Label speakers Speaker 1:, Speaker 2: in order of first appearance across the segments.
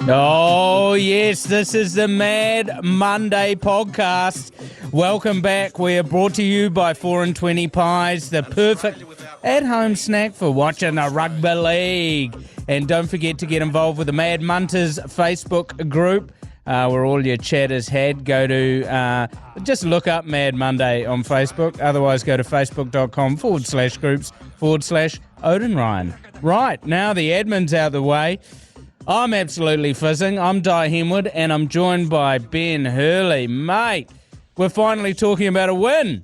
Speaker 1: Oh, yes, this is the Mad Monday podcast. Welcome back. We are brought to you by 4 and 20 Pies, the perfect at-home snack for watching a rugby league. And don't forget to get involved with the Mad Munters Facebook group, where all your chatters had. Go to, just look up Mad Monday on Facebook. Otherwise, go to facebook.com/groups/Odin Ryan. Right, now the admin's out the way. I'm absolutely fizzing. I'm Dai Henwood, and I'm joined by Ben Hurley. Mate, we're finally talking about a win.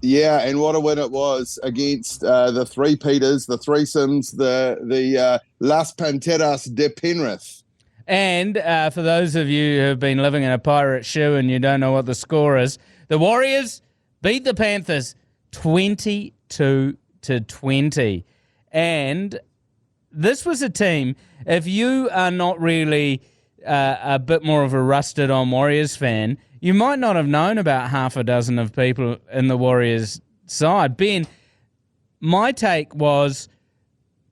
Speaker 2: Yeah, and what a win it was against the Three Peters, the Threesomes, the Las Panteras de Penrith.
Speaker 1: And for those of you who have been living in a pirate shoe and you don't know what the score is, the Warriors beat the Panthers 22-20. And this was a team, if you are not really a bit more of a rusted-on Warriors fan, you might not have known about half a dozen of people in the Warriors side. Ben, my take was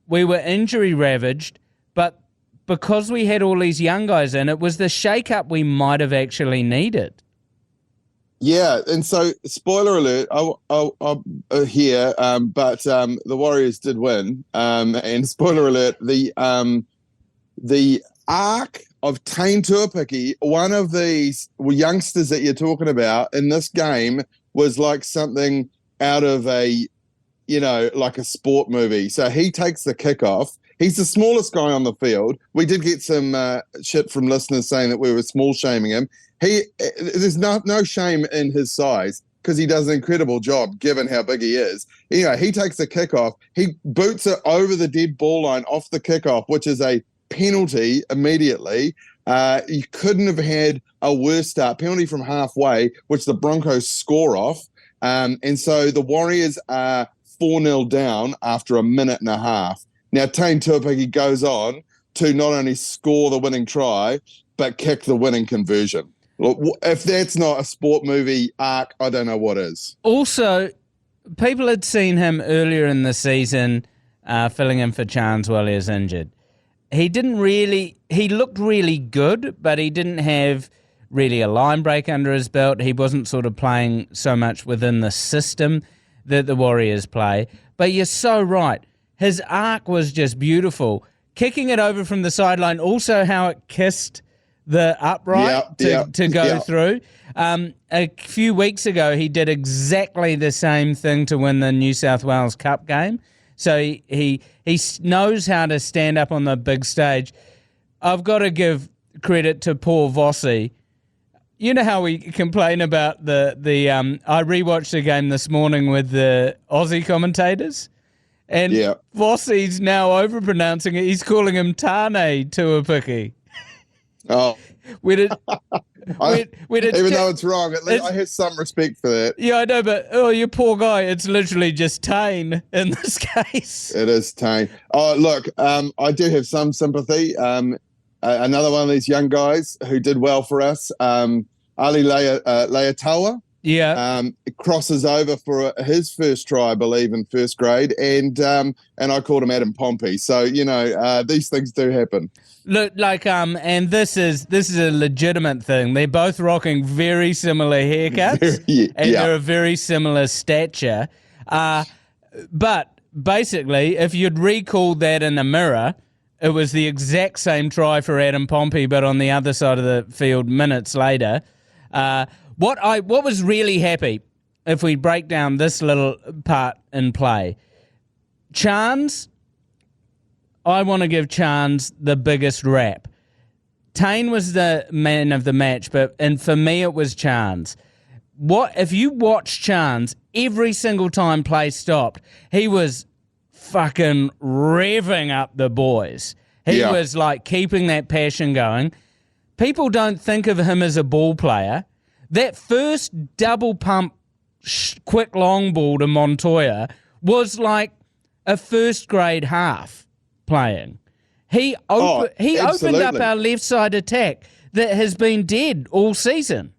Speaker 1: we were injury-ravaged, but because we had all these young guys in, it was the shake-up we might have actually needed.
Speaker 2: Yeah, and so, spoiler alert, I'll here, but the Warriors did win. And spoiler alert, the arc of Tane Tuapiki, one of these youngsters that you're talking about in this game, was like something out of a, like a sport movie. So he takes the kickoff. He's the smallest guy on the field. We did get some shit from listeners saying that we were small shaming him. There's no shame in his size because he does an incredible job given how big he is. He takes the kickoff. He boots it over the dead ball line off the kickoff, which is a penalty immediately. You couldn't have had a worse start. Penalty from halfway, which the Broncos score off. And so the Warriors are 4-0 down after a minute and a half. Now, Tane Tuapiki goes on to not only score the winning try, but kick the winning conversion. Look, if that's not a sport movie arc, I don't know what is.
Speaker 1: Also, people had seen him earlier in the season filling in for Chance while he was injured. He looked really good, but he didn't have really a line break under his belt. He wasn't sort of playing so much within the system that the Warriors play. But you're so right. His arc was just beautiful. Kicking it over from the sideline, also how it kissed the upright to go through. A few weeks ago, he did exactly the same thing to win the New South Wales Cup game. So he knows how to stand up on the big stage. I've got to give credit to Paul Vossi. You know how we complain about I rewatched the game this morning with the Aussie commentators? And Vossi's now overpronouncing it. He's calling him Tane Tuapiki.
Speaker 2: Oh.
Speaker 1: Even though
Speaker 2: it's wrong, at least I have some respect for that.
Speaker 1: Yeah, I know, but you poor guy. It's literally just Tane in this case.
Speaker 2: It is Tane. Oh, look, I do have some sympathy. Another one of these young guys who did well for us, Ali Leataua.
Speaker 1: Yeah,
Speaker 2: crosses over for his first try, I believe, in first grade, and I called him Adam Pompey. So these things do happen.
Speaker 1: Look, and this is a legitimate thing. They're both rocking very similar haircuts, and they're a very similar stature. But basically, if you'd recalled that in a mirror, it was the exact same try for Adam Pompey, but on the other side of the field minutes later. What was really happy, if we break down this little part in play, Chance, I want to give Chance the biggest rap. Tane was the man of the match, and for me it was Chance. If you watch Chance, every single time play stopped, he was fucking revving up the boys. He was like keeping that passion going. People don't think of him as a ball player. That first double pump quick long ball to Montoya was like a first grade half playing. He opened up our left side attack that has been dead all season.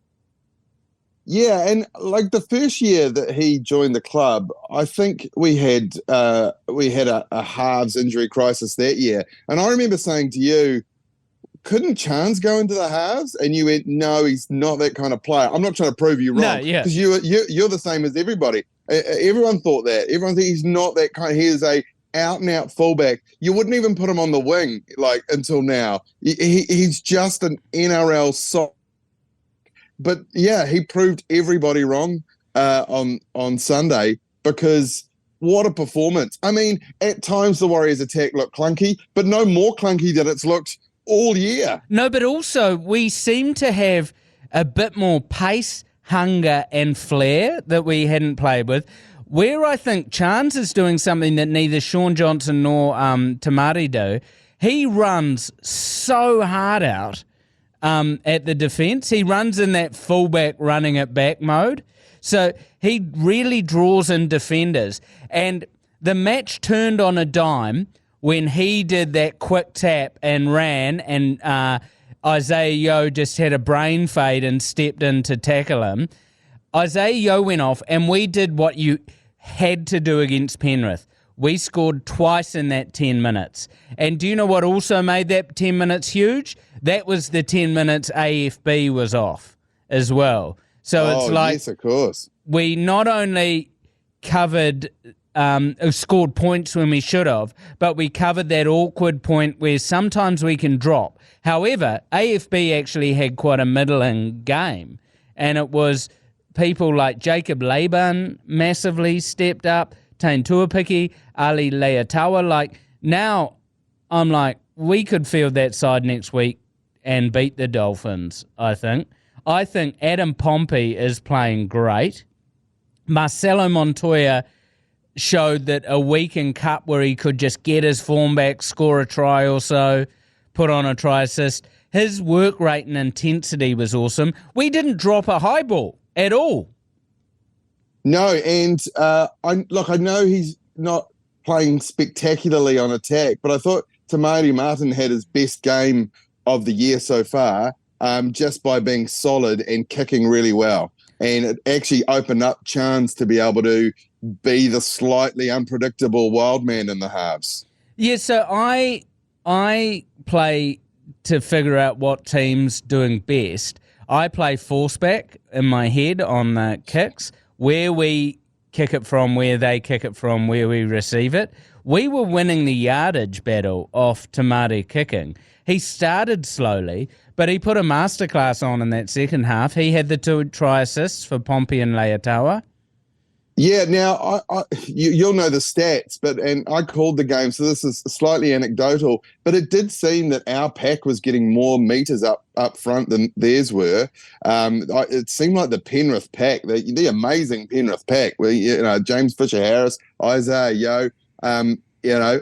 Speaker 2: Yeah, and like the first year that he joined the club, I think we had a halves injury crisis that year. And I remember saying to you, couldn't Chance go into the halves? And you went, no, he's not that kind of player. I'm not trying to prove you
Speaker 1: No,
Speaker 2: wrong
Speaker 1: yeah.
Speaker 2: because you're the same as everybody. Everyone thought that. Everyone thinks he's not that kind. He is a out and out fullback. You wouldn't even put him on the wing like until now. He's just an NRL sock. But yeah, he proved everybody wrong on Sunday because what a performance. I mean, at times the Warriors' attack looked clunky, but no more clunky than it's looked all year.
Speaker 1: No, but also we seem to have a bit more pace, hunger, and flair that we hadn't played with. Where I think Chance is doing something that neither Sean Johnson nor Tamari do, he runs so hard out at the defence. He runs in that fullback running it back mode. So he really draws in defenders. And the match turned on a dime when he did that quick tap and ran, and Isaiah Yeo just had a brain fade and stepped in to tackle him. Isaiah Yeo went off, and we did what you had to do against Penrith. We scored twice in that 10 minutes. And do you know what also made that 10 minutes huge? That was the 10 minutes AFB was off as well. So it's like,
Speaker 2: yes, of course.
Speaker 1: We not only covered, scored points when we should have, but we covered that awkward point where sometimes we can drop. However, AFB actually had quite a middling game, and it was people like Jacob Laban massively stepped up, Tain Tuapiki, Ali Leatawa. Like, now I'm like, we could field that side next week and beat the Dolphins, I think. I think Adam Pompey is playing great. Marcelo Montoya showed that a week in Cup where he could just get his form back, score a try or so, put on a try assist. His work rate and intensity was awesome. We didn't drop a high ball at all.
Speaker 2: No, and I know he's not playing spectacularly on attack, but I thought Tamari Martin had his best game of the year so far, just by being solid and kicking really well. And it actually opened up Chance to be able to be the slightly unpredictable wild man in the halves.
Speaker 1: Yeah, so I play to figure out what team's doing best. I play force back in my head on the kicks, where we kick it from, where they kick it from, where we receive it. We were winning the yardage battle off Tamari kicking. He started slowly, but he put a masterclass on in that second half. He had the 2 try assists for Pompey and Leatawa.
Speaker 2: Yeah, now you'll know the stats, and I called the game, so this is slightly anecdotal, but it did seem that our pack was getting more meters up front than theirs were. It seemed like the Penrith pack, the amazing Penrith pack, where James Fisher-Harris, Isaiah Yeo,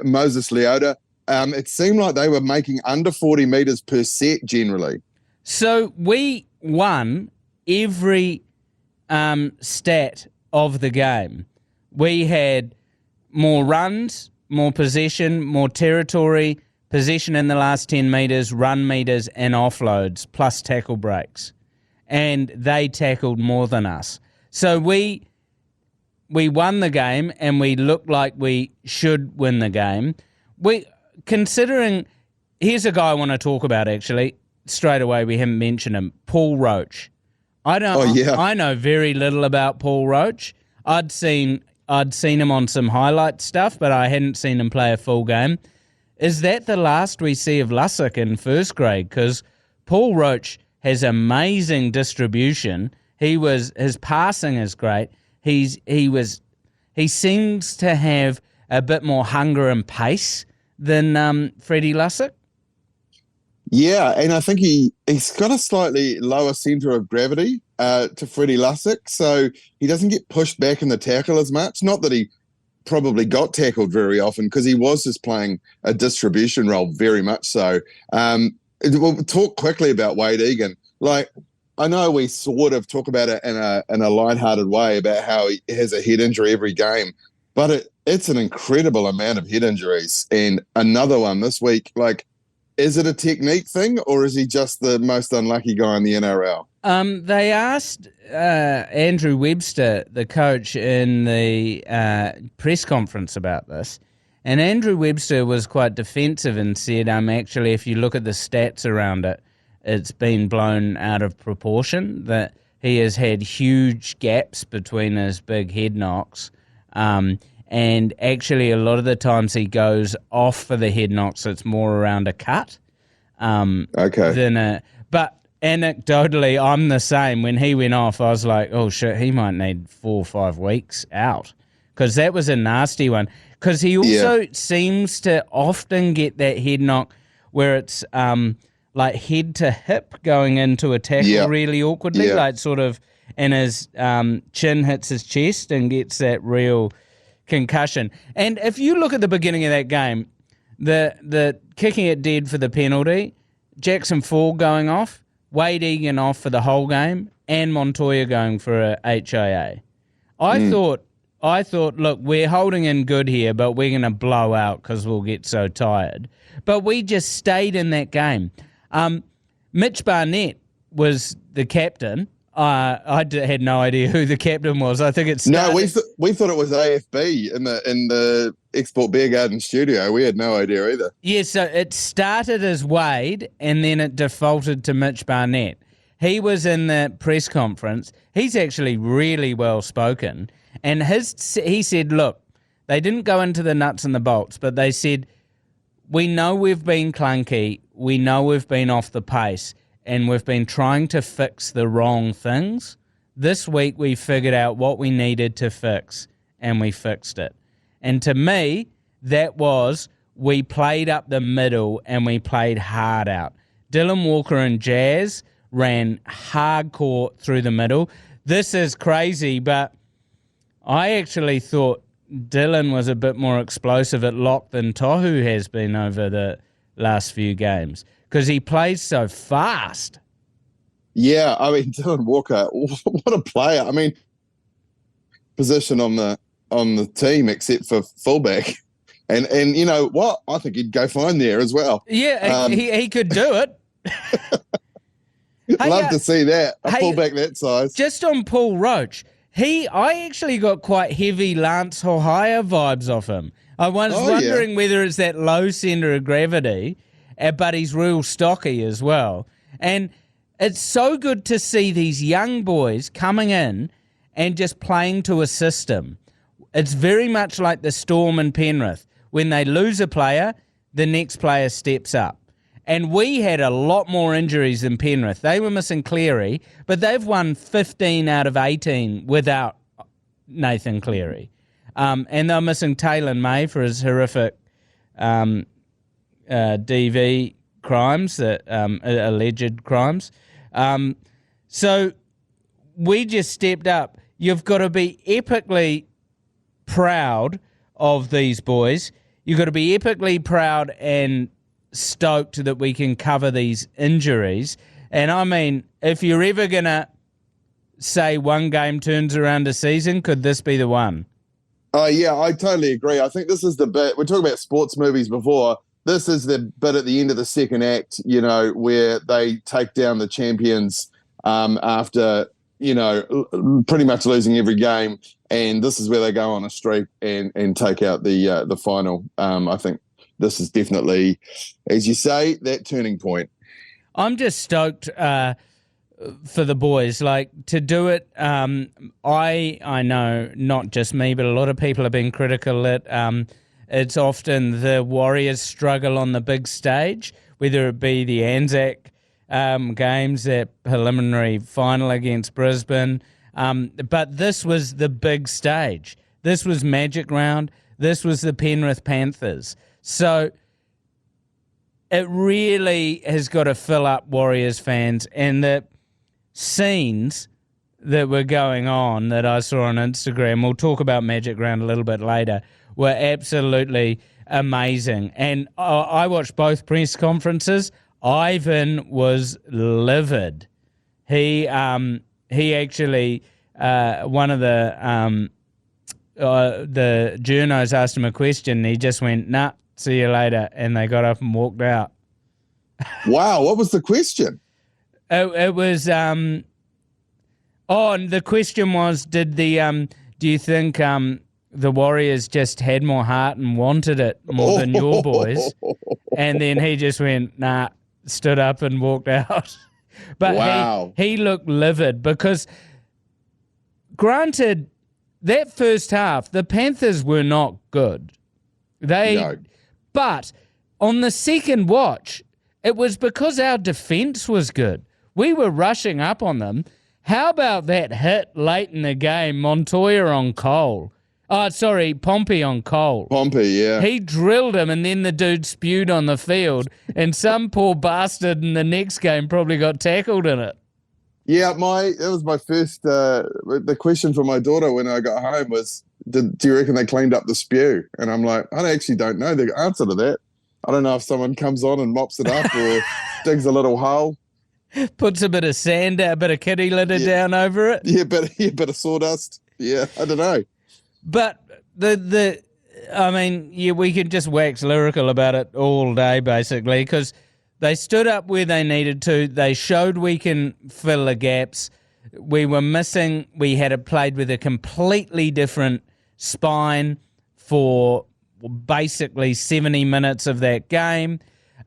Speaker 2: Moses Leota. It seemed like they were making under 40 meters per set generally.
Speaker 1: So we won every stat of the game. We had more runs, more possession, more territory, possession in the last 10 metres, run metres and offloads, plus tackle breaks. And they tackled more than us. So we won the game, and we looked like we should win the game. Considering, here's a guy I want to talk about actually, straight away, we haven't mentioned him, Paul Roach. I know very little about Paul Roach. I'd seen him on some highlight stuff, but I hadn't seen him play a full game. Is that the last we see of Lussick in first grade? Because Paul Roach has amazing distribution. His passing is great. He seems to have a bit more hunger and pace than Freddie Lussick.
Speaker 2: Yeah, and I think he's got a slightly lower centre of gravity to Freddie Lussick, so he doesn't get pushed back in the tackle as much. Not that he probably got tackled very often, because he was just playing a distribution role very much so. We'll talk quickly about Wade Egan. Like, I know we sort of talk about it in a lighthearted way about how he has a head injury every game, but it's an incredible amount of head injuries, and another one this week. Like, is it a technique thing, or is he just the most unlucky guy in the NRL?
Speaker 1: They asked Andrew Webster, the coach, in the press conference about this, and Andrew Webster was quite defensive and said, actually, if you look at the stats around it, it's been blown out of proportion, that he has had huge gaps between his big head knocks. And actually, a lot of the times he goes off for the head knocks, it's more around a cut.
Speaker 2: Okay.
Speaker 1: But anecdotally, I'm the same. When he went off, I was like, oh, shit, he might need 4 or 5 weeks out. Because that was a nasty one. Because he also seems to often get that head knock where it's like head to hip going into a tackle really awkwardly, like sort of, and his chin hits his chest and gets that real concussion. And if you look at the beginning of that game, the kicking it dead for the penalty, Jackson Fall going off, Wade Egan off for the whole game, and Montoya going for a HIA. I thought, look, we're holding in good here, but we're going to blow out because we'll get so tired. But we just stayed in that game. Mitch Barnett was the captain. I had no idea who the captain was. I think it's
Speaker 2: no. We thought it was AFB in the Export Beer Garden studio. We had no idea either.
Speaker 1: Yeah, so it started as Wade, and then it defaulted to Mitch Barnett. He was in the press conference. He's actually really well spoken, and he said, "Look, they didn't go into the nuts and the bolts, but they said, we know we've been clunky, we know we've been off the pace." And we've been trying to fix the wrong things. This week we figured out what we needed to fix, and we fixed it. And to me, that was we played up the middle and we played hard out. Dylan Walker and Jazz ran hardcore through the middle. This is crazy, but I actually thought Dylan was a bit more explosive at lock than Tohu has been over the last few games, because he plays so fast.
Speaker 2: Yeah, I mean, Dylan Walker, what a player. I mean, position on the team except for fullback. And you know what? I think he'd go fine there as well.
Speaker 1: Yeah, he could do it.
Speaker 2: Love to see that, a fullback that size.
Speaker 1: Just on Paul Roach, I actually got quite heavy Lance Hohaya vibes off him. I was wondering whether it's that low centre of gravity, but he's real stocky as well. And it's so good to see these young boys coming in and just playing to a system. It's very much like the Storm and Penrith. When they lose a player, the next player steps up. And we had a lot more injuries than Penrith. They were missing Cleary, but they've won 15 out of 18 without Nathan Cleary. And they're missing Taylor May for his horrific DV crimes, alleged crimes. So we just stepped up. You've got to be epically proud of these boys. You've got to be epically proud and stoked that we can cover these injuries. And I mean, if you're ever going to say one game turns around a season, could this be the one?
Speaker 2: Oh, yeah, I totally agree. I think this is the bit, we're talking about sports movies before. This is the bit at the end of the second act, you know, where they take down the champions after, you know, pretty much losing every game. And this is where they go on a streak and take out the final. I think this is definitely, as you say, that turning point.
Speaker 1: I'm just stoked for the boys, like, to do it. I know not just me, but a lot of people have been critical that it's often the Warriors struggle on the big stage, whether it be the Anzac games, that preliminary final against Brisbane. But this was the big stage. This was Magic Round. This was the Penrith Panthers. So it really has got to fill up Warriors fans, and the scenes that were going on that I saw on Instagram, we'll talk about Magic Round a little bit later, were absolutely amazing. And I watched both press conferences. Ivan was livid. He actually, one of the journos asked him a question. He just went, "Nah, see you later," and they got up and walked out.
Speaker 2: Wow, what was the question?
Speaker 1: It was the question was, do you think the Warriors just had more heart and wanted it more than your boys? And then he just went, nah, stood up and walked out. But
Speaker 2: wow.
Speaker 1: he looked livid because, granted, that first half, the Panthers were not good. But on the second watch, it was because our defense was good. We were rushing up on them. How about that hit late in the game, Montoya on Cole? Pompey on Cole.
Speaker 2: Pompey, yeah.
Speaker 1: He drilled him, and then the dude spewed on the field, and some poor bastard in the next game probably got tackled in it.
Speaker 2: Yeah, that was my first. The question for my daughter when I got home was, "Do you reckon they cleaned up the spew?" And I'm like, I actually don't know the answer to that. I don't know if someone comes on and mops it up or digs a little hole,
Speaker 1: puts a bit of sand, a bit of kitty litter down over it.
Speaker 2: Yeah, bit of sawdust. Yeah, I don't know.
Speaker 1: But we could just wax lyrical about it all day, basically, because they stood up where they needed to. They showed we can fill the gaps. We were missing. We had played with a completely different spine for basically 70 minutes of that game.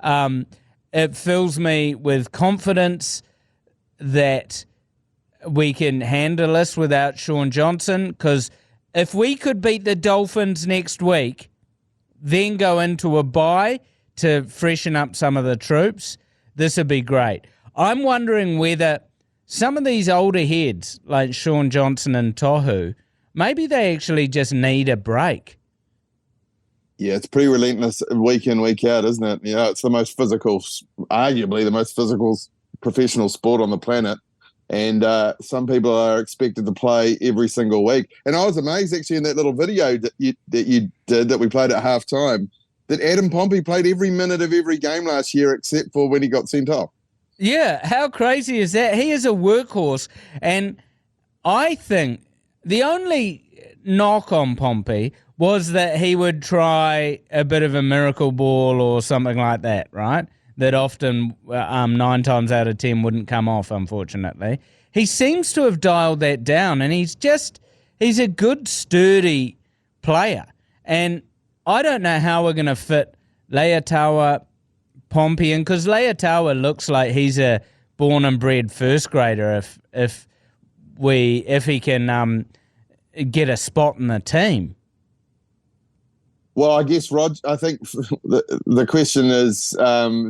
Speaker 1: It fills me with confidence that we can handle this without Sean Johnson, because if we could beat the Dolphins next week, then go into a bye to freshen up some of the troops, this would be great. I'm wondering whether some of these older heads, like Sean Johnson and Tohu, maybe they actually just need a break.
Speaker 2: Yeah, it's pretty relentless week in, week out, isn't it? You know, it's arguably the most physical professional sport on the planet. And some people are expected to play every single week. And I was amazed, actually, in that little video that you did that we played at halftime, that Adam Pompey played every minute of every game last year except for when he got sent off.
Speaker 1: Yeah, how crazy is that? He is a workhorse. And I think the only knock on Pompey was that he would try a bit of a miracle ball or something like that, right? That often 9 times out of 10 wouldn't come off, unfortunately. He seems to have dialed that down, and he's a good, sturdy player. And I don't know how we're going to fit Leataua, Pompey in, because Leataua looks like he's a born and bred first grader if he can get a spot in the team.
Speaker 2: Well, I guess, Rog, I think the question is,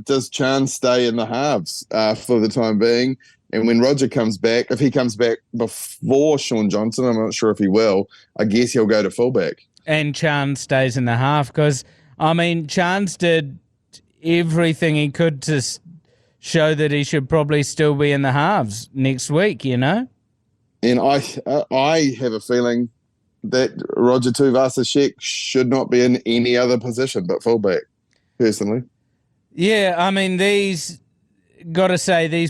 Speaker 2: does Chan stay in the halves for the time being? And when Roger comes back, if he comes back before Sean Johnson, I'm not sure if he will, I guess he'll go to fullback.
Speaker 1: And Chan stays in the half because, Chan's did everything he could to show that he should probably still be in the halves next week, you know?
Speaker 2: And I have a feeling that Roger Tuivasa-Sheck should not be in any other position but fullback, personally.
Speaker 1: Yeah, these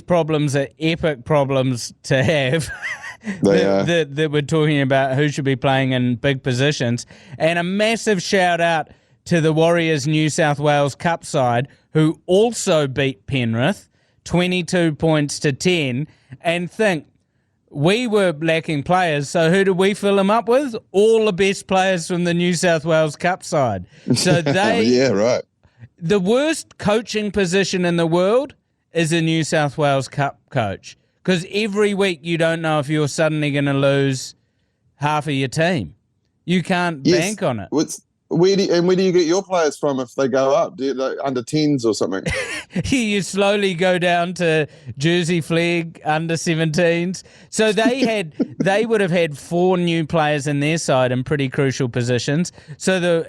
Speaker 1: problems are epic problems to have. that we're talking about who should be playing in big positions. And a massive shout out to the Warriors New South Wales Cup side, who also beat Penrith 22 points to 10. And think, we were lacking players, so who did we fill them up with? All the best players from the New South Wales Cup side. So
Speaker 2: yeah, right.
Speaker 1: The worst coaching position in the world is a New South Wales Cup coach, because every week you don't know if you're suddenly going to lose half of your team. You can't bank on it.
Speaker 2: Where do you get your players from if they go up? Do you, like, under 10s or something?
Speaker 1: You slowly go down to Jersey Flag, under 17s. So they would have had 4 new players in their side in pretty crucial positions. So the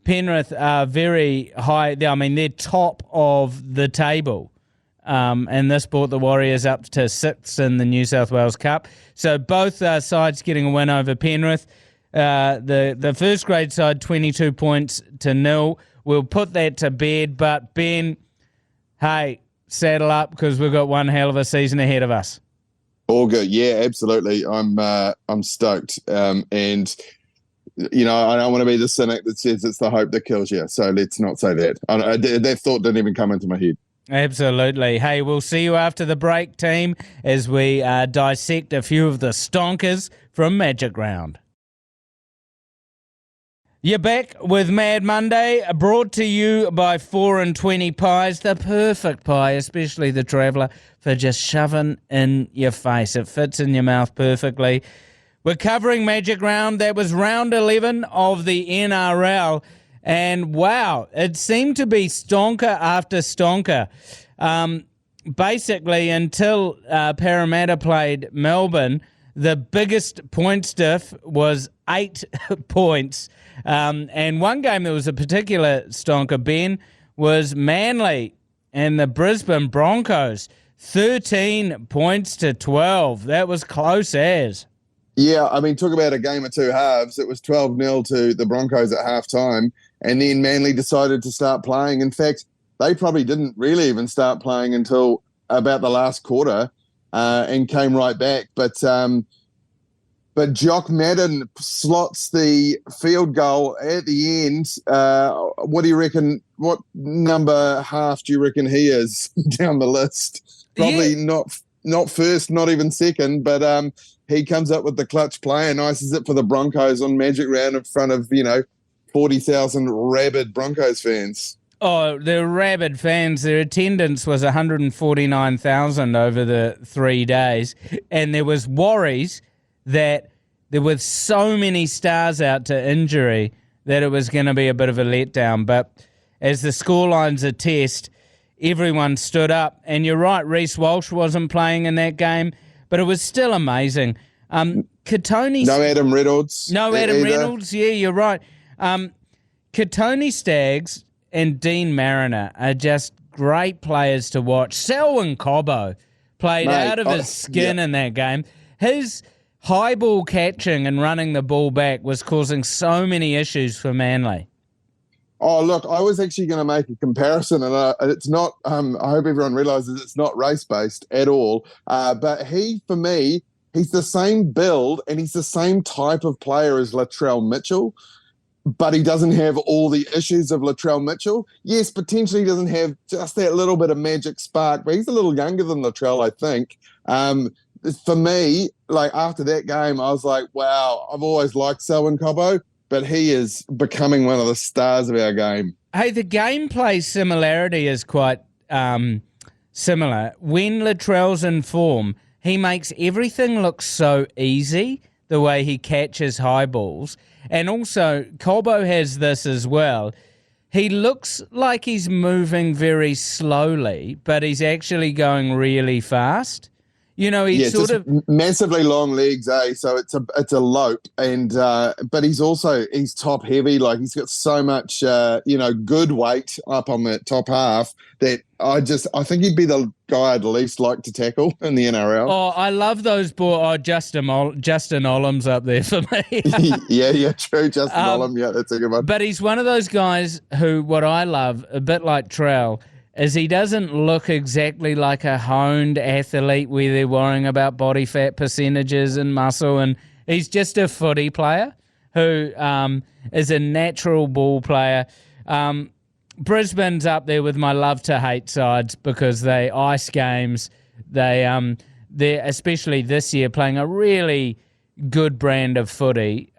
Speaker 1: Penrith are very high. They're top of the table. And this brought the Warriors up to 6th in the New South Wales Cup. So both sides getting a win over Penrith. The first grade side 22 points to 0. We'll put that to bed, but Ben, hey, saddle up because we've got one hell of a season ahead of us.
Speaker 2: All good, yeah, absolutely. I'm stoked, and I don't want to be the cynic that says it's the hope that kills you. So let's not say that. That thought didn't even come into my head.
Speaker 1: Absolutely. Hey, we'll see you after the break, team, as we dissect a few of the Stonkas from Magic Round. You're back with Mad Monday, brought to you by 4 and 20 Pies, the perfect pie, especially the Traveller, for just shoving in your face. It fits in your mouth perfectly. We're covering Magic Round. That was round 11 of the NRL. And wow, it seemed to be stonker after stonker. Basically, until Parramatta played Melbourne, the biggest points diff was 8 points. And one game that was a particular stonker, Ben, was Manly and the Brisbane Broncos. 13 points to 12. That was close as.
Speaker 2: Yeah, I mean, talk about a game of two halves. It was 12-0 to the Broncos at halftime, and then Manly decided to start playing. In fact, they probably didn't really even start playing until about the last quarter and came right back. But Jock Madden slots the field goal at the end. What do you reckon? What number half do you reckon he is down the list? Probably not first, not even second, but he comes up with the clutch play and ices it for the Broncos on Magic Round in front of, 40,000 rabid Broncos fans.
Speaker 1: Oh, the rabid fans, their attendance was 149,000 over the 3 days. And there was worries that there were so many stars out to injury that it was going to be a bit of a letdown. But as the scorelines attest, everyone stood up. And you're right, Reece Walsh wasn't playing in that game, but it was still amazing. Katoni...
Speaker 2: No Adam Reynolds.
Speaker 1: No Adam Reynolds, yeah, you're right. Katoni Staggs and Dean Mariner are just great players to watch. Selwyn Cobbo played out of his skin in that game. His high ball catching and running the ball back was causing so many issues for Manly.
Speaker 2: Oh, look, I was actually going to make a comparison, and it's not, I hope everyone realises it's not race-based at all, but for me, he's the same build and he's the same type of player as Latrell Mitchell, but he doesn't have all the issues of Latrell Mitchell. Yes, potentially he doesn't have just that little bit of magic spark, but he's a little younger than Latrell, I think. For me, like after that game, I was like, wow, I've always liked Selwyn Cobbo, but he is becoming one of the stars of our game.
Speaker 1: Hey, the gameplay similarity is quite similar. When Latrell's in form, he makes everything look so easy, the way he catches high balls. And also, Cobbo has this as well. He looks like he's moving very slowly, but he's actually going really fast. He's sort of
Speaker 2: massively long legs, so it's a lope, and but he's top heavy. Like he's got so much good weight up on the top half that I think he'd be the guy I'd least like to tackle in the NRL.
Speaker 1: Oh, I love those Justin Olam's up there for me.
Speaker 2: yeah, true. Justin Olam, yeah, that's a good one.
Speaker 1: But he's one of those guys who, what I love, a bit like Trell, is he doesn't look exactly like a honed athlete where they're worrying about body fat percentages and muscle, and he's just a footy player who is a natural ball player. Brisbane's up there with my love-to-hate sides because they ice games. They're, especially this year, playing a really good brand of footy.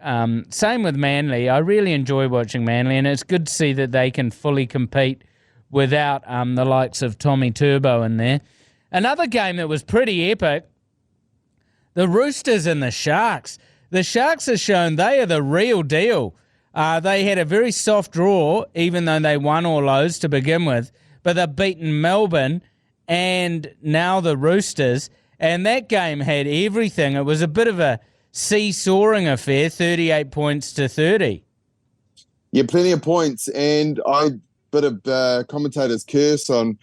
Speaker 1: Same with Manly. I really enjoy watching Manly, and it's good to see that they can fully compete without the likes of Tommy Turbo in there. Another game that was pretty epic, the Roosters and the Sharks. The Sharks have shown they are the real deal. They had a very soft draw, even though they won all those to begin with, but they've beaten Melbourne and now the Roosters, and that game had everything. It was a bit of a seesawing affair, 38 points to 30.
Speaker 2: Yeah, plenty of points, and bit of commentator's curse on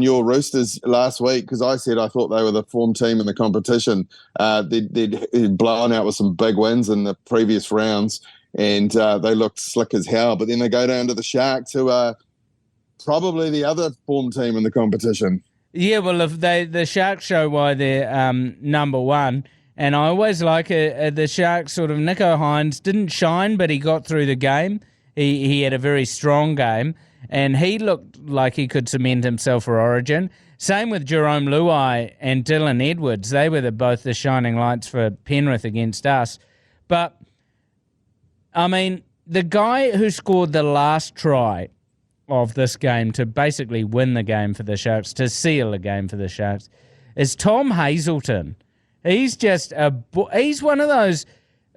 Speaker 2: your Roosters last week because I said I thought they were the form team in the competition. They'd blown out with some big wins in the previous rounds, and they looked slick as hell. But then they go down to the Sharks, who are probably the other form team in the competition.
Speaker 1: Yeah, well, if the Sharks show why they're number one, And I always like the Sharks sort of Nico Hines didn't shine, but he got through the game. He had a very strong game, and he looked like he could cement himself for Origin. Same with Jerome Luai and Dylan Edwards. They were both the shining lights for Penrith against us. But, I mean, the guy who scored the last try of this game to basically win the game for the Sharks, to seal the game for the Sharks, is Tom Hazelton. He's just he's one of those,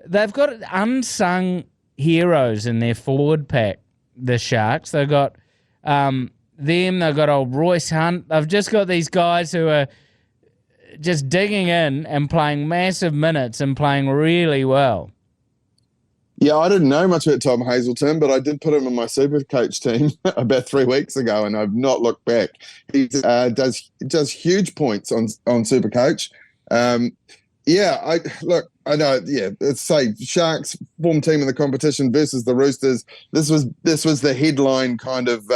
Speaker 1: they've got unsung heroes in their forward pack, the Sharks. They've got they've got old Royce Hunt. They've just got these guys who are just digging in and playing massive minutes and playing really well.
Speaker 2: Yeah, I didn't know much about Tom Hazelton, but I did put him in my super coach team about 3 weeks ago, and I've not looked back. He does huge points on super coach. I know. Yeah, let's say Sharks form team in the competition versus the Roosters. This was the headline kind of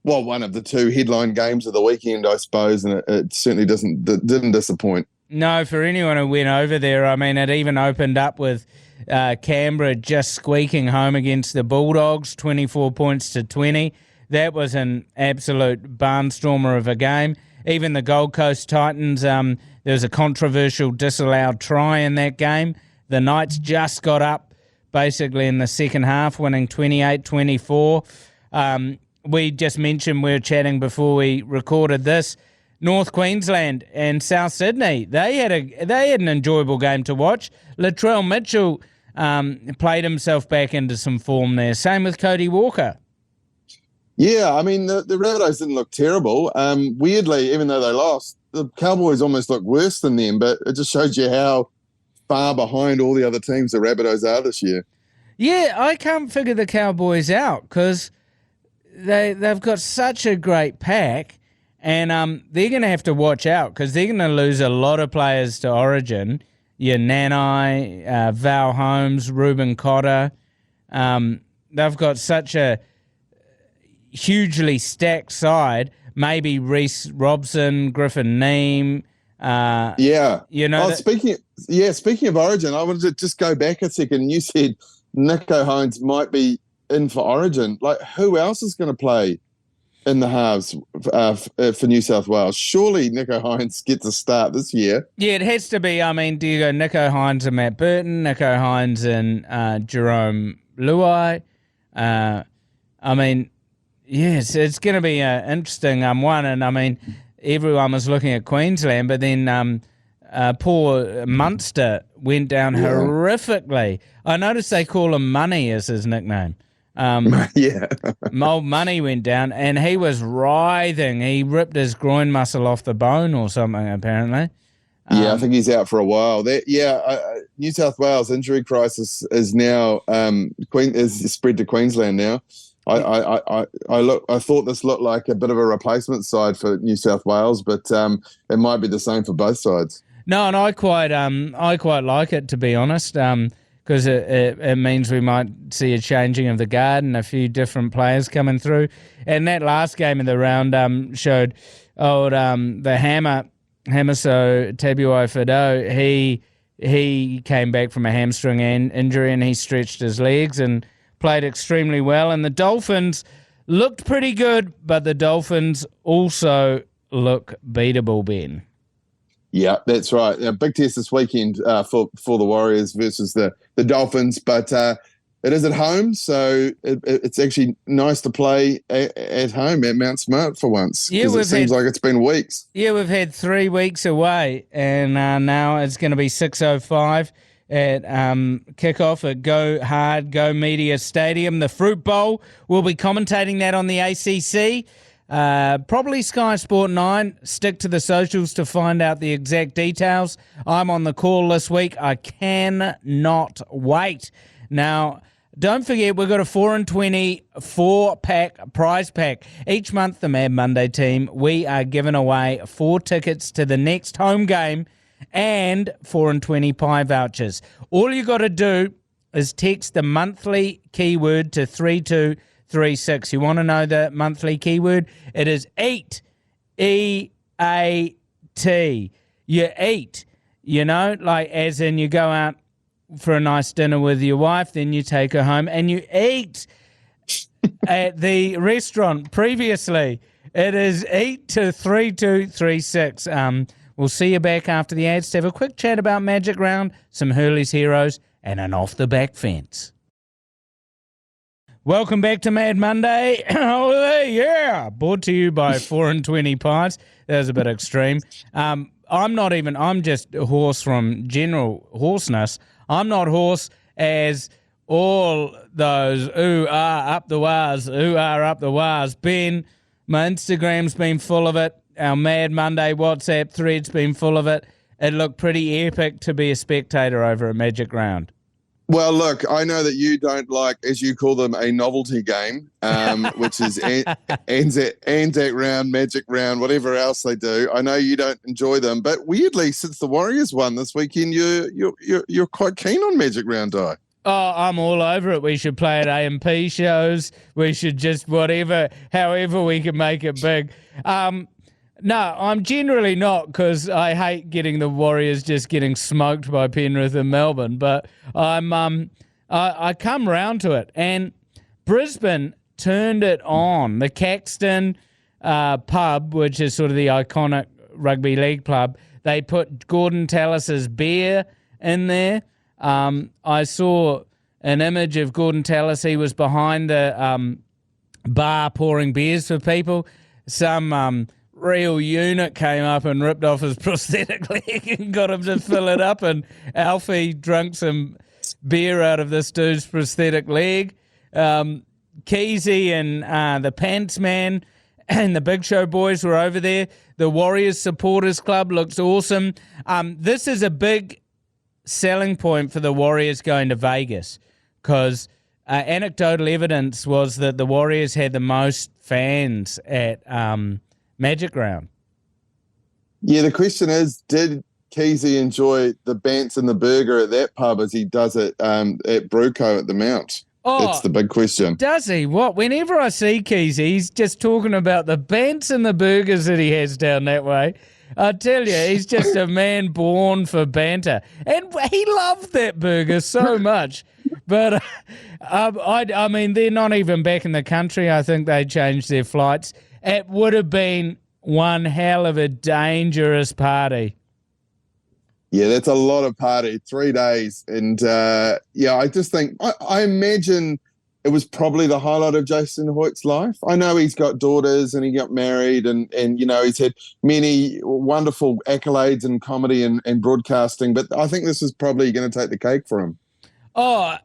Speaker 2: one of the two headline games of the weekend, I suppose, and it certainly didn't disappoint.
Speaker 1: No, for anyone who went over there, I mean, it even opened up with Canberra just squeaking home against the Bulldogs, 24 points to 20. That was an absolute barnstormer of a game. Even the Gold Coast Titans, there was a controversial disallowed try in that game. The Knights just got up basically in the second half, winning 28-24. We just mentioned, we were chatting before we recorded this, North Queensland and South Sydney. They had an enjoyable game to watch. Latrell Mitchell played himself back into some form there. Same with Cody Walker.
Speaker 2: Yeah, I mean, the Rabbitohs didn't look terrible. Weirdly, even though they lost, the Cowboys almost look worse than them, but it just shows you how far behind all the other teams the Rabbitohs are this year.
Speaker 1: Yeah, I can't figure the Cowboys out because they've got such a great pack, and they're going to have to watch out because they're going to lose a lot of players to Origin. Your Nanai, Val Holmes, Ruben Cotter. They've got such a hugely stacked side. Maybe Reece Robson, Griffin Neame.
Speaker 2: Speaking of Origin, I wanted to just go back a second. You said Nico Hines might be in for Origin. Like, who else is going to play in the halves for New South Wales? Surely Nico Hines gets a start this year.
Speaker 1: Yeah, it has to be. I mean, do you go Nico Hines and Matt Burton, Nico Hines and Jerome Luai? I mean, yes, it's going to be an interesting one. And, I mean, everyone was looking at Queensland, but then poor Munster went down horrifically. I noticed they call him Money as his nickname. Old Money went down, and he was writhing. He ripped his groin muscle off the bone or something, apparently.
Speaker 2: I think he's out for a while. New South Wales injury crisis is now is spread to Queensland now. I thought this looked like a bit of a replacement side for New South Wales, but it might be the same for both sides.
Speaker 1: No, and I quite like it, to be honest. Because it means we might see a changing of the guard and a few different players coming through. And that last game of the round showed the Hamaso Tabuai Fido. He came back from a hamstring injury and he stretched his legs and played extremely well. And the Dolphins looked pretty good, but the Dolphins also look beatable, Ben.
Speaker 2: Yeah, that's right. Big test this weekend for the Warriors versus the Dolphins, but it is at home, so it's actually nice to play at home at Mount Smart for once. Yeah, it seems like it's been weeks.
Speaker 1: Yeah, we've had 3 weeks away, and now it's going to be 6:05 at kickoff at Go Hard, Go Media Stadium. The Fruit Bowl, we'll be commentating that on the ACC. Probably Sky Sport 9. Stick to the socials to find out the exact details. I'm on the call this week. I cannot wait. Now, don't forget, we've got a 4-20 4-pack prize pack. Each month, the Mad Monday team, we are giving away 4 tickets to the next home game and 4-20 pie vouchers. All you got to do is text the monthly keyword to 3236. You want to know the monthly keyword? It is EAT. E-A-T. You eat. You know, like as in you go out for a nice dinner with your wife, then you take her home and you eat at the restaurant previously. It is eat to 3236. We'll see you back after the ads to have a quick chat about Magic Round, some Hurley's Heroes, and an off-the-back fence. Welcome back to Mad Monday. Oh, yeah. Brought to you by 4 and 20 Pints. That was a bit extreme. I'm just hoarse from general hoarseness. I'm not hoarse as all those up the wahs. Ben, my Instagram's been full of it. Our Mad Monday WhatsApp thread's been full of it. It looked pretty epic to be a spectator over a Magic Round.
Speaker 2: Well, look, I know that you don't like, as you call them, a novelty game, which is Anzac Round, Magic Round, whatever else they do. I know you don't enjoy them, but weirdly, since the Warriors won this weekend, you're quite keen on Magic Round, Dai.
Speaker 1: Oh, I'm all over it. We should play at AMP shows. We should just however we can make it big. No, I'm generally not, because I hate getting the Warriors just getting smoked by Penrith and Melbourne. But I come round to it, and Brisbane turned it on. The Caxton pub, which is sort of the iconic rugby league pub, they put Gordon Tallis's beer in there. I saw an image of Gordon Tallis. He was behind the bar pouring beers for people. Some real unit came up and ripped off his prosthetic leg and got him to fill it up, and Alfie drank some beer out of this dude's prosthetic leg. Keezy and the Pants Man and the Big Show boys were over there. The Warriors Supporters Club looks awesome. This is a big selling point for the Warriors going to Vegas, because anecdotal evidence was that the Warriors had the most fans at Magic Round.
Speaker 2: Yeah, the question is, did Keezy enjoy the bants and the burger at that pub as he does it at Bruco at the Mount?
Speaker 1: Oh,
Speaker 2: that's the big question.
Speaker 1: Does he? What? Whenever I see Keezy, he's just talking about the bants and the burgers that he has down that way. I tell you, he's just a man born for banter. And he loved that burger so much. But, I mean, they're not even back in the country. I think they changed their flights. It would have been one hell of a dangerous party.
Speaker 2: Yeah, that's a lot of party, 3 days. And, I just think, I imagine it was probably the highlight of Jason Hoyt's life. I know he's got daughters and he got married and he's had many wonderful accolades in comedy and broadcasting, but I think this is probably going to take the cake for him.
Speaker 1: Oh,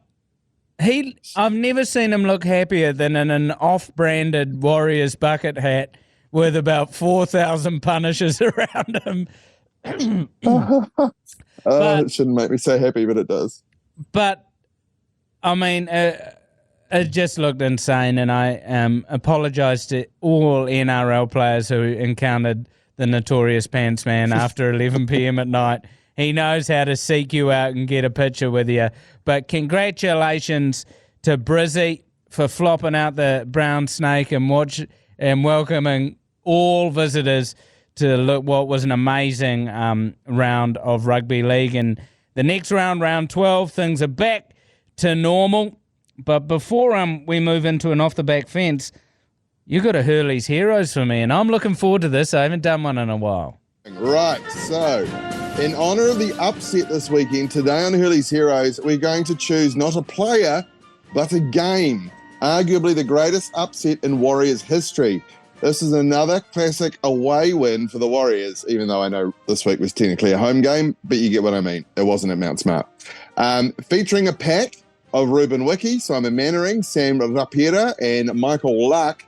Speaker 1: I've never seen him look happier than in an off-branded Warriors bucket hat with about 4,000 Punishers around him.
Speaker 2: It shouldn't make me so happy, but it does.
Speaker 1: But, I mean, it just looked insane, and I apologise to all NRL players who encountered the notorious Pants Man after 11 p.m. at night. He knows how to seek you out and get a picture with you. But congratulations to Brizzy for flopping out the brown snake and welcoming all visitors to look what was an amazing round of rugby league. And the next round, round 12, things are back to normal. But before we move into an off-the-back fence, you got a Hurley's Heroes for me, and I'm looking forward to this. I haven't done one in a while.
Speaker 2: Right, so in honour of the upset this weekend, today on Hurley's Heroes, we're going to choose not a player, but a game. Arguably the greatest upset in Warriors history. This is another classic away win for the Warriors, even though I know this week was technically a home game, but you get what I mean. It wasn't at Mount Smart. Featuring a pack of Ruben Wiki, Simon Mannering, Sam Rapira, and Michael Luck.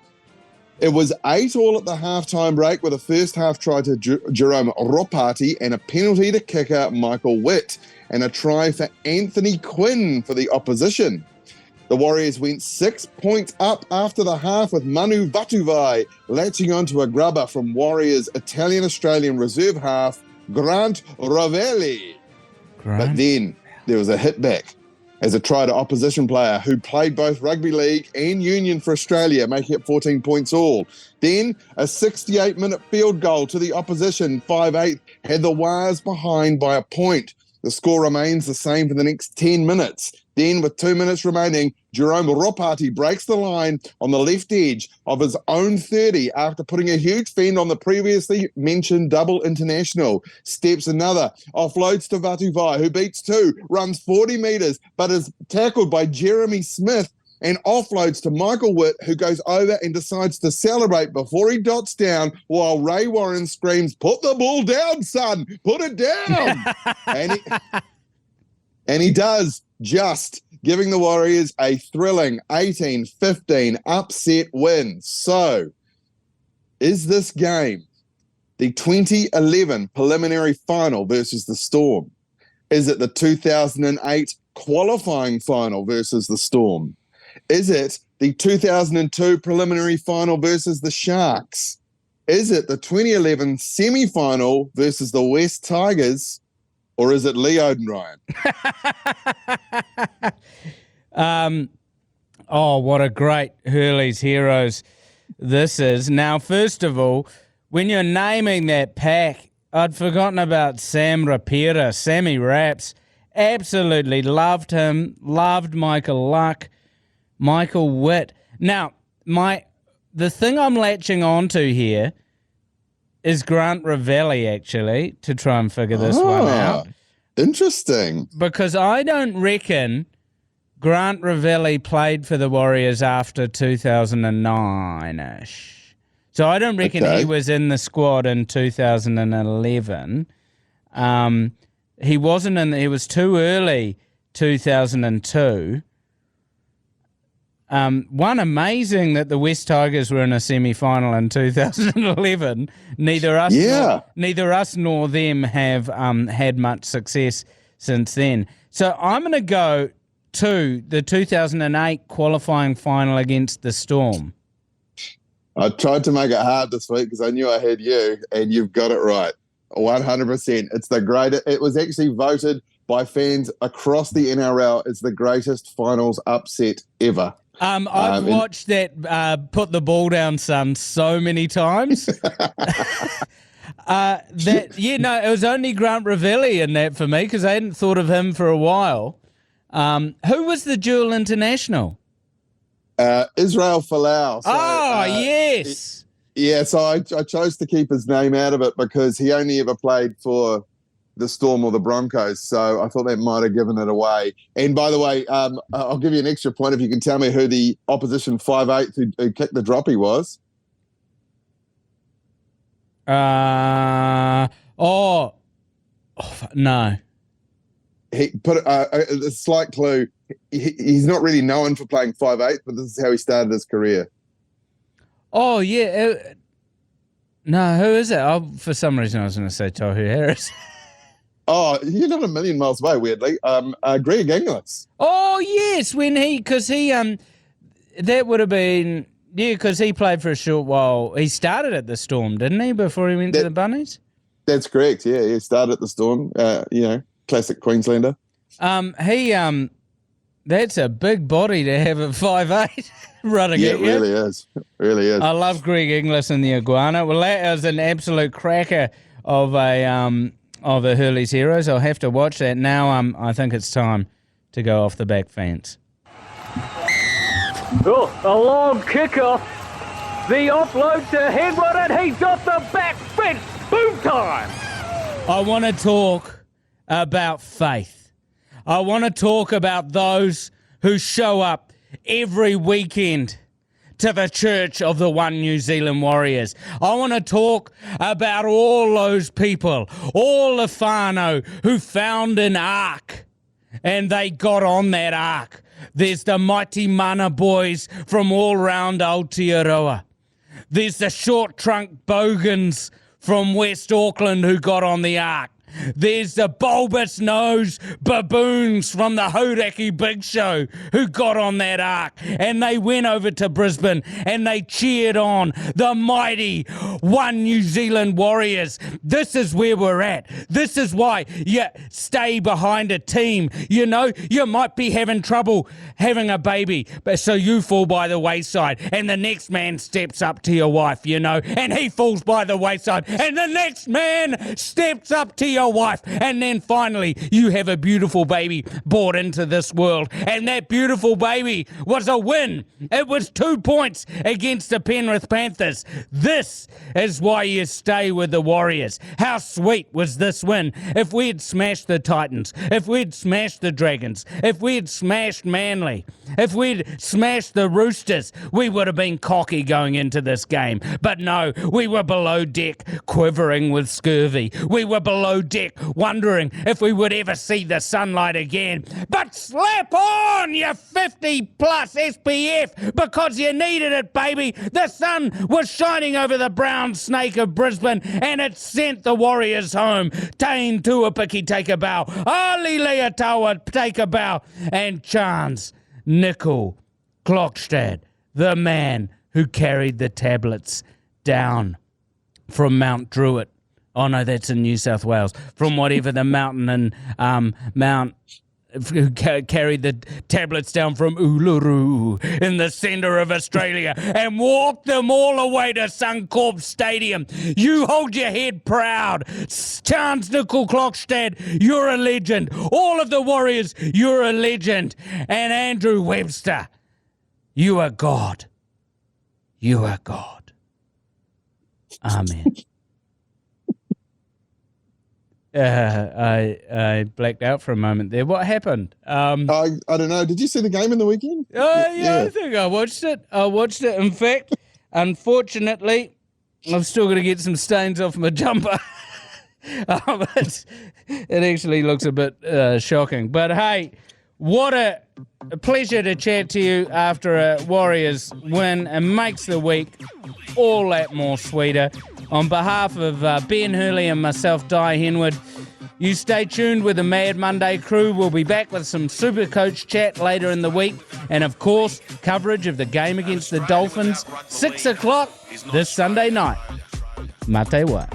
Speaker 2: It was 8-8 at the halftime break with a first half try to Jerome Ropati and a penalty to kicker Michael Witt and a try for Anthony Quinn for the opposition. The Warriors went 6 points up after the half with Manu Vatuvai latching onto a grubber from Warriors Italian-Australian reserve half Grant Ravelli. But then there was a hit back as a try to opposition player who played both rugby league and union for Australia, making it 14 points all. Then a 68-minute field goal to the opposition, 5-8, had the Wires behind by a point. The score remains the same for the next 10 minutes. Then, with 2 minutes remaining, Jerome Ropati breaks the line on the left edge of his own 30 after putting a huge fend on the previously mentioned double international. Steps another, offloads to Vatuvai, who beats 2, runs 40 metres, but is tackled by Jeremy Smith and offloads to Michael Witt, who goes over and decides to celebrate before he dots down while Ray Warren screams, "Put the ball down, son! Put it down!" and he does, just giving the Warriors a thrilling 18-15 upset win. So, is this game the 2011 preliminary final versus the Storm? Is it the 2008 qualifying final versus the Storm? Is it the 2002 preliminary final versus the Sharks? Is it the 2011 semi-final versus the West Tigers? Or is it Leo and Ryan?
Speaker 1: Oh, what a great Hurley's Heroes this is. Now, first of all, when you're naming that pack, I'd forgotten about Sam Rapira, Sammy Raps. Absolutely loved him. Loved Michael Luck, Michael Witt. Now, the thing I'm latching onto here is Grant Ravelli, actually, to try and figure this one out.
Speaker 2: Interesting.
Speaker 1: Because I don't reckon Grant Ravelli played for the Warriors after 2009-ish. So I don't reckon he was in the squad in 2011. He wasn't in. He was too early 2002. One, amazing that the West Tigers were in a semi-final in 2011. Neither us nor them have had much success since then. So I'm going to go to the 2008 qualifying final against the Storm.
Speaker 2: I tried to make it hard this week because I knew I had you, and you've got it right. 100%. It's the greatest. It was actually voted by fans across the NRL as the greatest finals upset ever.
Speaker 1: I've watched that Put the Ball Down, Son so many times. It was only Grant Ravelli in that for me because I hadn't thought of him for a while. Who was the dual international?
Speaker 2: Israel Folau.
Speaker 1: So, yes.
Speaker 2: So I chose to keep his name out of it because he only ever played for the Storm or the Broncos, so I thought that might have given it away. And by the way, I'll give you an extra point if you can tell me who the opposition 5'8" who kicked the droppy was.
Speaker 1: No.
Speaker 2: He put a slight clue. He's not really known for playing 5'8", but this is how he started his career.
Speaker 1: Oh, yeah. No, who is it? For some reason, I was going to say Tohu Harris.
Speaker 2: Oh, you're not a million miles away, weirdly. Greg Inglis.
Speaker 1: Oh, yes, that would have been, because he played for a short while. He started at the Storm, didn't he, before he went to the Bunnies?
Speaker 2: That's correct, yeah. He started at the Storm, classic Queenslander.
Speaker 1: That's a big body to have at 5'8", running at you.
Speaker 2: Yeah, it really is.
Speaker 1: I love Greg Inglis and the Iguana. Well, that was an absolute cracker of a Hurley's Heroes. I'll have to watch that now. I think it's time to go off the back fence.
Speaker 3: Oh, a long kickoff. The offload to Henwood, and he's off the back fence. Boom time.
Speaker 1: I want to talk about faith. I want to talk about those who show up every weekend to the Church of the One New Zealand Warriors. I want to talk about all those people, all the whānau who found an ark and they got on that ark. There's the mighty mana boys from all round Aotearoa. There's the short trunk bogans from West Auckland who got on the ark. There's the bulbous nose baboons from the Hodaki Big Show who got on that ark, and they went over to Brisbane and they cheered on the mighty One New Zealand Warriors. This is where we're at. This is why you stay behind a team. You know, you might be having trouble having a baby, but so you fall by the wayside, and the next man steps up to your wife, you know, and he falls by the wayside, and the next man steps up to your wife, and then finally you have a beautiful baby brought into this world, and that beautiful baby was a win. It was 2 points against the Penrith Panthers. This is why you stay with the Warriors. How sweet was this win? If we had smashed the Titans, if we had smashed the Dragons, if we had smashed Manly, if we'd smashed the Roosters, we would have been cocky going into this game. But no, we were below deck quivering with scurvy. We were below deck wondering if we would ever see the sunlight again. But slap on your 50 plus SPF because you needed it, baby. The sun was shining over the brown snake of Brisbane and it sent the Warriors home. Tain Tuapiki take a bow. Ali Leatawa take a bow. And Chance Nickel Klokstad, the man who carried the tablets down from Mount Druitt. Oh no, that's in New South Wales. From whatever the mountain in who carried the tablets down from Uluru in the centre of Australia and walked them all the way to Suncorp Stadium. You hold your head proud. Chance Nickel Klokstad, you're a legend. All of the Warriors, you're a legend. And Andrew Webster, you are God. You are God. Amen. I blacked out for a moment there. What happened?
Speaker 2: I don't know. Did you see the game in the weekend?
Speaker 1: Yeah, I think I watched it. In fact, unfortunately, I'm still going to get some stains off my jumper. It actually looks a bit shocking. But hey, what a pleasure to chat to you after a Warriors win. It makes the week all that more sweeter. On behalf of Ben Hurley and myself, Dai Henwood, you stay tuned with the Mad Monday crew. We'll be back with some Super Coach chat later in the week. And, of course, coverage of the game against the Dolphins, 6 o'clock this Sunday night. Mate wa.